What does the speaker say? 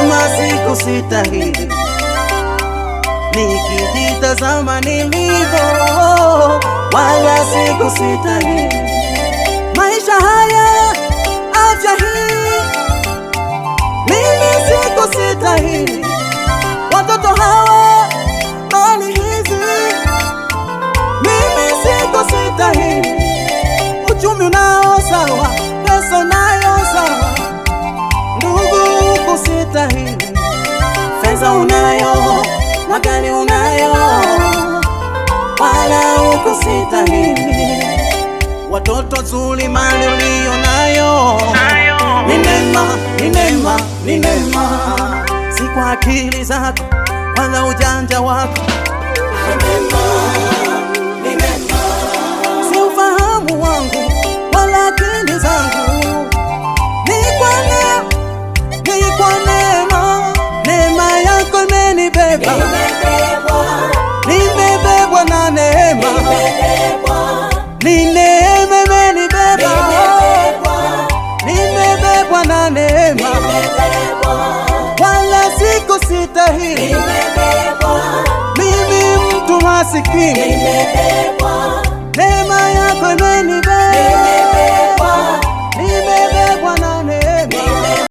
kama sikusitahili, nikijitazama nilivyo, wala sikusitahili. Maisha haya, afya hii, mimi sikusitahili. Watoto hawa, mali hizi, mimi sikusitahili. Uchumi unao sawa, pesa nayo sawa, ndugu kusitahili. Fedha unayo, magari unayo, wala ukusitahili. Watoto zuri, mali ulio nayo, ni neema, ni neema, ni neema. Si kwa akili zako wala ujanja wako, ni neema, ni neema. Si ufahamu wangu wala akili zangu, ni kwa neema, ni kwa neema. Neema yako imenibeba, nimebebwa na neema. Ni neema imenibeba, nimebebwa na neema, wala sikusitahili. Mimi mtu masikini,